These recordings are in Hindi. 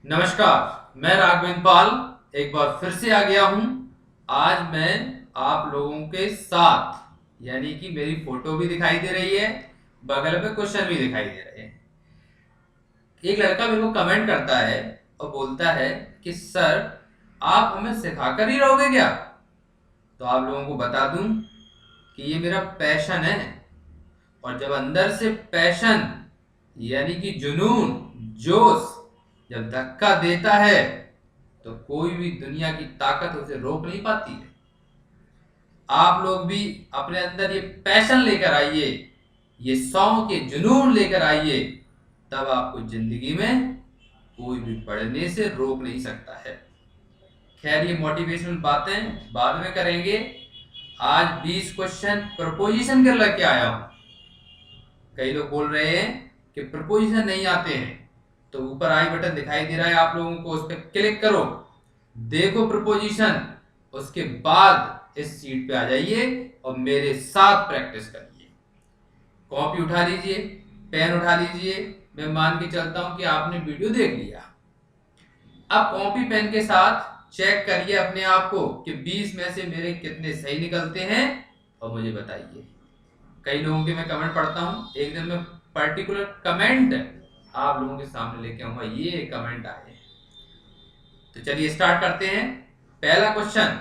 नमस्कार, मैं राघवेंद्र पाल एक बार फिर से आ गया हूं। आज मैं आप लोगों के साथ यानी कि मेरी फोटो भी दिखाई दे रही है, बगल में क्वेश्चन भी दिखाई दे रहे हैं। एक लड़का मेरे को कमेंट करता है और बोलता है कि सर आप हमें सिखाकर ही रहोगे क्या? तो आप लोगों को बता दूं कि ये मेरा पैशन है। और जब अंदर से पैशन यानी कि जुनून, जोश जब धक्का देता है तो कोई भी दुनिया की ताकत उसे रोक नहीं पाती है। आप लोग भी अपने अंदर ये पैशन लेकर आइए, ये शौक, ये जुनून लेकर आइए, तब आपको जिंदगी में कोई भी बढ़ने से रोक नहीं सकता है। खैर, ये मोटिवेशनल बातें बाद में करेंगे। आज 20 क्वेश्चन प्रपोजिशन कर लेके आया हूं। कई लोग बोल रहे हैं कि प्रपोजिशन नहीं आते हैं, तो ऊपर आई बटन दिखाई दे रहा है आप लोगों को, उस पर क्लिक करो, देखो प्रपोजिशन, उसके बाद इस सीट पे आ जाइए और मेरे साथ प्रैक्टिस करिए। कॉपी उठा लीजिए, पेन उठा लीजिए। मैं मान के चलता हूं कि आपने वीडियो देख लिया। अब कॉपी पेन के साथ चेक करिए अपने आप को कि 20 में से मेरे कितने सही निकलते हैं और मुझे बताइए। कई लोगों के मैं कमेंट पढ़ता हूं, एक दिन में पर्टिकुलर कमेंट आप लोगों के सामने लेके आऊंगा। ये कमेंट आए, तो चलिए स्टार्ट करते हैं। पहला question,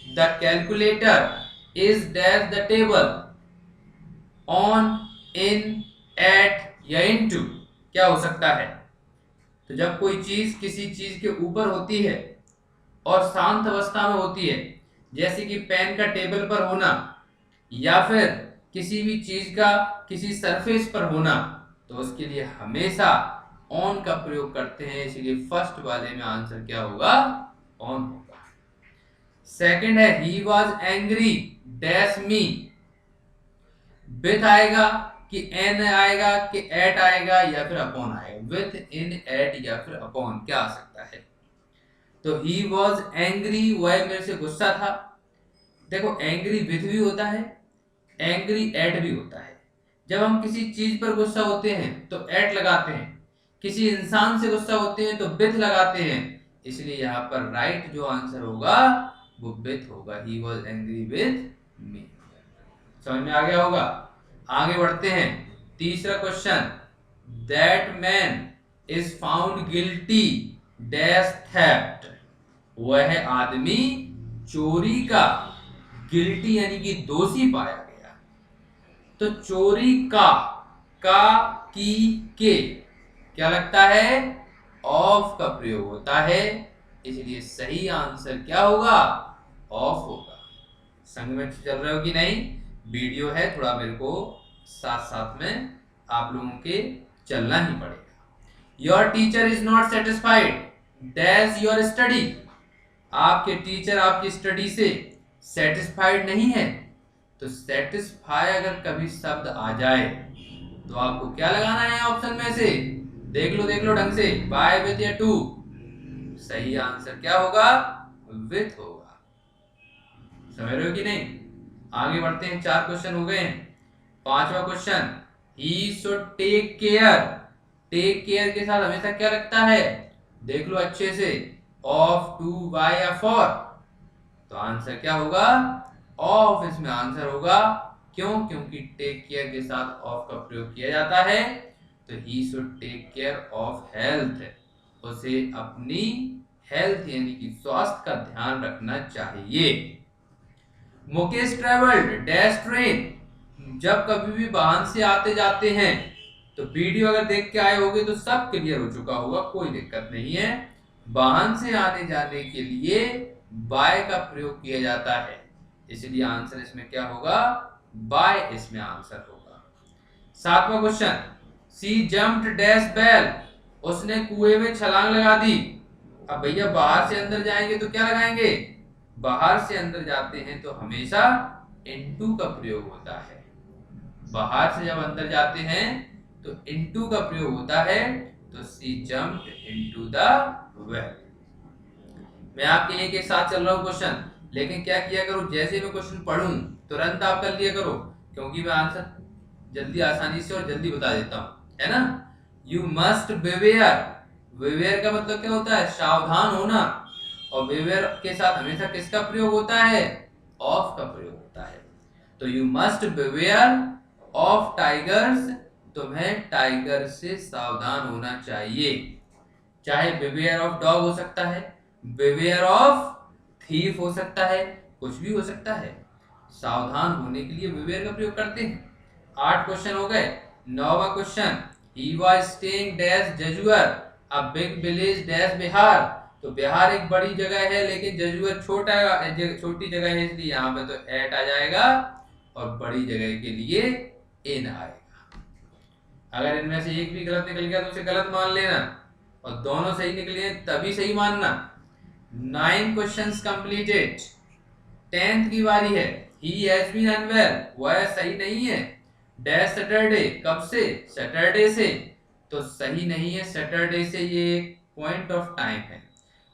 the calculator is dash the table, on, in, at या इनटू। क्या हो सकता है? तो जब कोई चीज किसी चीज के ऊपर होती है और शांत अवस्था में होती है, जैसे कि पेन का टेबल पर होना या फिर किसी भी चीज का किसी सरफेस पर होना, तो उसके लिए हमेशा ऑन का प्रयोग करते हैं। इसलिए फर्स्ट वाले में आंसर क्या होगा? ऑन होगा। सेकंड है, he was angry dash me, with आएगा कि एन आएगा कि एट आएगा या फिर अपॉन आएगा? विथ, इन, एट या फिर अपॉन, क्या आ सकता है? तो ही वॉज एंग्री, वह मेरे से गुस्सा था। देखो, एंग्री विथ भी होता है, एंग्री एट भी होता है। जब हम किसी चीज पर गुस्सा होते हैं तो एट लगाते हैं, किसी इंसान से गुस्सा होते हैं तो विथ लगाते हैं। इसलिए यहाँ पर राइट जो आंसर होगा वो विथ होगा। He was angry with me. समझ में आ गया होगा? आगे बढ़ते हैं। तीसरा question, that man is found guilty dash theft, वह आदमी चोरी का गिल्टी यानी कि दोषी पाया गया। तो चोरी का की के क्या लगता है? ऑफ का प्रयोग होता है। इसलिए सही आंसर क्या होगा? ऑफ होगा। संग में चल रहे हो कि नहीं? वीडियो है, थोड़ा मेरे को साथ साथ में आप लोगों के चलना ही पड़ेगा। Your teacher is not satisfied dash your study, आपके टीचर आपकी स्टडी से सेटिस्फाइड नहीं है। तो सेटिस्फाई अगर कभी शब्द आ जाए तो आपको क्या लगाना है ऑप्शन में से? देख लो ढंग से, बाय, विथ या टू। सही आंसर क्या होगा? विथ होगा। समझ रहे हो कि नहीं? आगे बढ़ते हैं, 4 क्वेश्चन हो गए हैं। पांचवा question, he should take care, take care के साथ हमेशा क्या लगता है? देख लो अच्छे से, ऑफ, टू, बाय या फॉर। तो आंसर क्या होगा? ऑफ इसमें आंसर होगा। क्यों? क्योंकि टेक केयर के साथ ऑफ का प्रयोग किया जाता है। तो he should take care of health, उसे अपनी हेल्थ यानी कि स्वास्थ्य का ध्यान रखना चाहिए। मुकेश ट्रेवल्ड डैश ट्रेन, जब कभी भी वाहन से आते जाते हैं, तो वीडियो अगर देख के आए होगे तो सब क्लियर हो चुका होगा, कोई दिक्कत नहीं है। वाहन से आने जाने के लिए बाय का प्रयोग किया जाता है। इसलिए आंसर इसमें क्या होगा? बाय इसमें आंसर होगा। सातवां क्वेश्चन, सी जम्प्ड डैश बेल, उसने कुएं में छलांग लगा दी। अब भैया बाहर से अंदर जाएंगे तो क्या लगाएंगे? बाहर से अंदर जाते हैं तो हमेशा इनटू का प्रयोग होता है। बाहर से जब अंदर जाते हैं तो इनटू का प्रयोग होता है। तो सी जम्प्ड इनटू द वेल। मैं आपके एक एक साथ चल रहा हूं क्वेश्चन, लेकिन क्या किया करो, जैसे मैं क्वेश्चन पढ़ूं तुरंत आप कर लिया करो, क्योंकि मैं आंसर जल्दी आसानी से और जल्दी बता देता हूं, है ना? यू मस्ट बिवेयर बिवेयर का मतलब क्या होता है? सावधान होना। और बिवेयर के साथ हमेशा किसका प्रयोग होता है? ऑफ का प्रयोग होता है। तो you must beware of tigers, तुम्हें टाइगर से सावधान होना चाहिए। चाहे बिवेयर ऑफ डॉग हो सकता है, बिवेयर ऑफ थीफ हो सकता है, कुछ भी हो सकता है। सावधान होने के लिए बिवेयर का प्रयोग करते हैं। 8 क्वेश्चन हो गए। 9वां question, he was staying dash Jajuar a big village dash Bihar. तो बिहार एक बड़ी जगह है, लेकिन जजुआर छोटी जगह है, इसलिए यहाँ पे तो एट आ जाएगा और बड़ी जगह के लिए इन आएगा। अगर इनमें से एक भी गलत निकल गया तो उसे गलत मान लेना, और दोनों सही निकले तभी सही मानना। 9 क्वेश्चंस कंप्लीटेड। 10th की बारी है। ही हैज बीन अनवेल, वह सही नहीं है। डैश सैटरडे, कब से? सैटरडे से। तो सही नहीं है सैटरडे से, ये एक पॉइंट ऑफ टाइम है,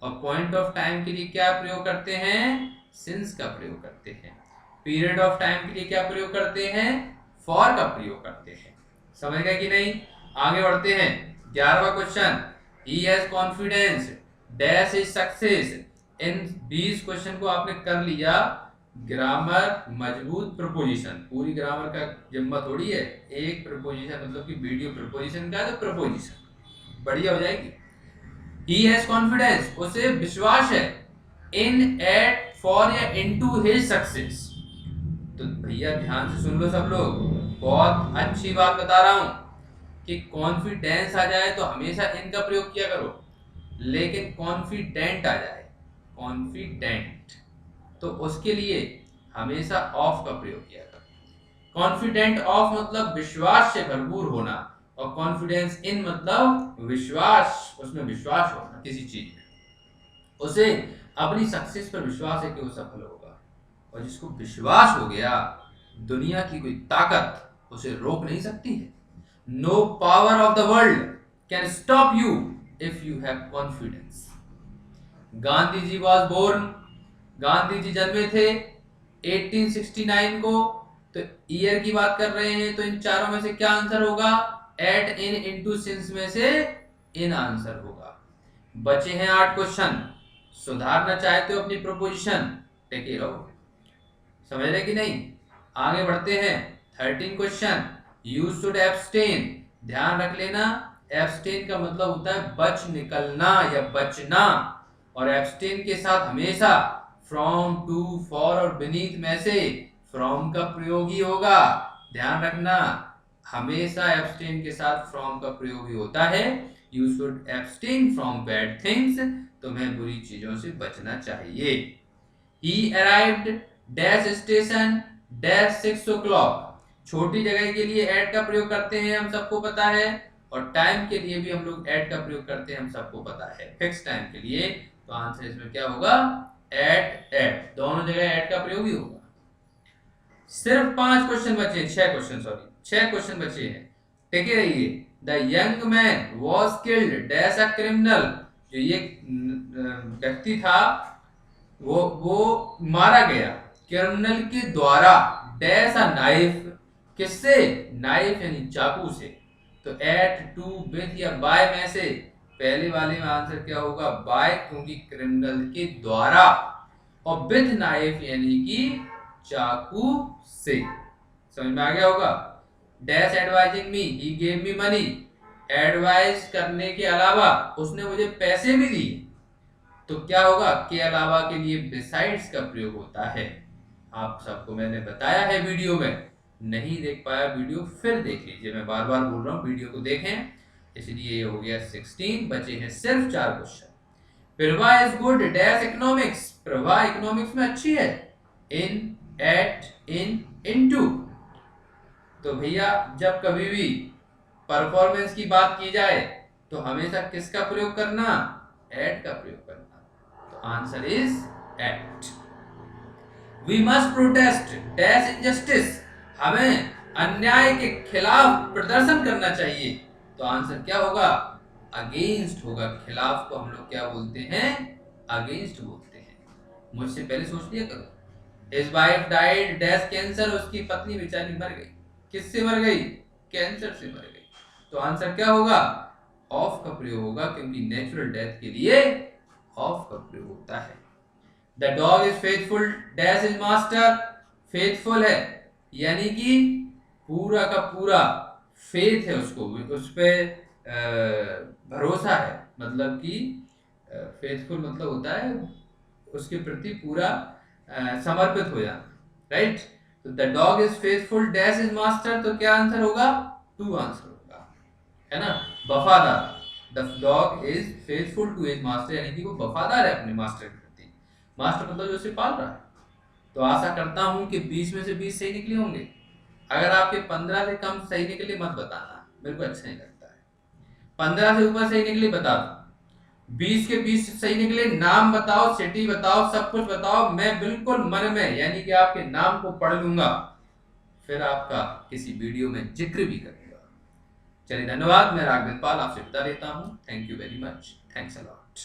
और पॉइंट ऑफ टाइम के लिए क्या प्रयोग करते हैं? सिंस का प्रयोग करते हैं। पीरियड ऑफ टाइम के लिए क्या प्रयोग करते हैं? फॉर का प्रयोग करते हैं। समझ गए कि नहीं? आगे बढ़ते हैं। 11वां question, he has confidence dash is success. इन 20 क्वेश्चन को आपने कर लिया। ग्रामर मजबूत प्रपोजिशन, पूरी ग्रामर का जिम्मा थोड़ी है, एक प्रपोजिशन मतलब कि वीडियो प्रपोजिशन का है तो प्रपोजिशन बढ़िया हो जाएगी। ही हैज कॉन्फिडेंस, उसे विश्वास है। इन एट फॉर या इनटू हिज सक्सेस। तो भैया ध्यान से सुन लो सब लोग, बहुत अच्छी बात बता रहा हूं कि कॉन्फिडेंस आ जाए तो हमेशा इनका प्रयोग किया करो, लेकिन कॉन्फिडेंट आ जाए, कॉन्फिडेंट, तो उसके लिए हमेशा ऑफ का प्रयोग किया करो। कॉन्फिडेंट ऑफ मतलब विश्वास से भरपूर होना, और कॉन्फिडेंस इन मतलब विश्वास, उसमें विश्वास होना किसी चीज में, उसे अपनी सक्सेस पर विश्वास है कि वो सफल होगा। और जिसको विश्वास हो गया, दुनिया की कोई ताकत उसे रोक नहीं सकती है। No power of the world can stop you if you have confidence. Gandhi ji was born, Gandhi ji जन्मे थे 1869 को। तो ईयर की बात कर रहे हैं, तो इन चारों में से क्या आंसर होगा? एट, इन, इनटू, सिंस में से इन आंसर होगा। बचे हैं 8 क्वेश्चन। सुधारना चाहते हो अपनी प्रोपोजिशन, टेके रहो। समझ रहे कि नहीं? आगे बढ़ते हैं। 13 क्वेश्चन, यू शुड एब्सटेन। ध्यान रख लेना, एब्सटेन का मतलब होता है बच निकलना या बचना, और एब्सटेन के साथ हमेशा फ्रॉम, टू, फॉर और बीनीथ में से फ्रॉम का प्रयोग ही होगा। ध्यान रखना, हमेशा एब्सटेन के साथ फ्रॉम का प्रयोग ही होता है। You should abstain from bad things, तुम्हें बुरी चीजों से बचना चाहिए। He arrived dash station dash 6 o'clock। छोटी जगह के लिए एट का प्रयोग करते हैं, हम सबको पता है, और टाइम के लिए भी हम लोग एट का प्रयोग करते हैं, हम सबको पता है, फिक्स टाइम के लिए। तो आंसर इसमें क्या होगा? एट, एट, दोनों जगह एट का प्रयोग ही होगा। सिर्फ 5 क्वेश्चन बचे, 6 क्वेश्चन, सॉरी 6 क्वेश्चन बचे हैं, टिके रहिए। The young man was killed dash a criminal. जो ये व्यक्ति था, वो मारा गया क्रिमिनल के द्वारा डैश अ नाइफ। किससे? नाइफ यानी चाकू से। तो एट, टू, विथ या बाय में से पहले वाले में आंसर क्या होगा? बाय, क्योंकि क्रिमिनल के द्वारा, और विथ नाइफ यानी कि चाकू से। समझ में आ गया होगा? Dash advising me, he gave me money. Advice करने के अलावा उसने मुझे पैसे भी दिए। तो क्या होगा? के अलावा के लिए बिसाइड्स का प्रयोग होता है। आप सबको मैंने बताया है वीडियो में, नहीं देख पाया वीडियो फिर देख लीजिए, मैं बार बार बोल रहा हूँ वीडियो को देखें। इसलिए ये हो गया 16, बचे हैं सिर्फ 4 question. Prabha is good dash economics. Prabha economics में अच्छी है। इन, एट, इन, इनटू। तो भैया जब कभी भी परफॉर्मेंस की बात की जाए तो हमेशा किसका प्रयोग करना? एट का प्रयोग करना। तो answer is at. We must protest dash injustice. हमें अन्याय के खिलाफ प्रदर्शन करना चाहिए। तो आंसर क्या होगा? अगेंस्ट होगा। खिलाफ को हम लोग क्या बोलते हैं? अगेंस्ट बोलते हैं। मुझसे पहले सोच लिया करो। His wife died dash cancer. उसकी पत्नी बेचारी मर गई। किससे मर गई? कैंसर से मर गई। तो आंसर क्या होगा? ऑफ का प्रयोग होगा, क्योंकि नेचुरल डेथ के लिए ऑफ का प्रयोग होता है। The dog is faithful dash is master, faithful है यानी कि पूरा का पूरा फेथ है, उसको उस पे भरोसा है, मतलब कि फेथफुल मतलब होता है उसके प्रति पूरा समर्पित हो जाना, राइट। तो the dog is faithful dash is master, तो क्या आंसर होगा? टू आंसर होगा, है ना। वफादार, the dog is faithful to his master, यानी कि वो वफादार है अपने मास्टर के प्रति। मास्टर मतलब जो उसे पाल रहा है। तो आशा करता हूं कि 20 में से 20 सही निकले होंगे। अगर आपके 15 से कम सही निकले मत बताना, मेरे को अच्छा नहीं लगता है। 15 से ऊपर सही निकले बता दो, 20 के 20 सही निकले, नाम बताओ, सिटी बताओ, सब कुछ बताओ, मैं बिल्कुल मन में यानी कि आपके नाम को पढ़ लूंगा, फिर आपका किसी वीडियो में जिक्र भी करूंगा। चलिए धन्यवाद, मैं राघवेंद्र पाल आपसे विदा लेता हूं। Thank you very much, thanks a lot.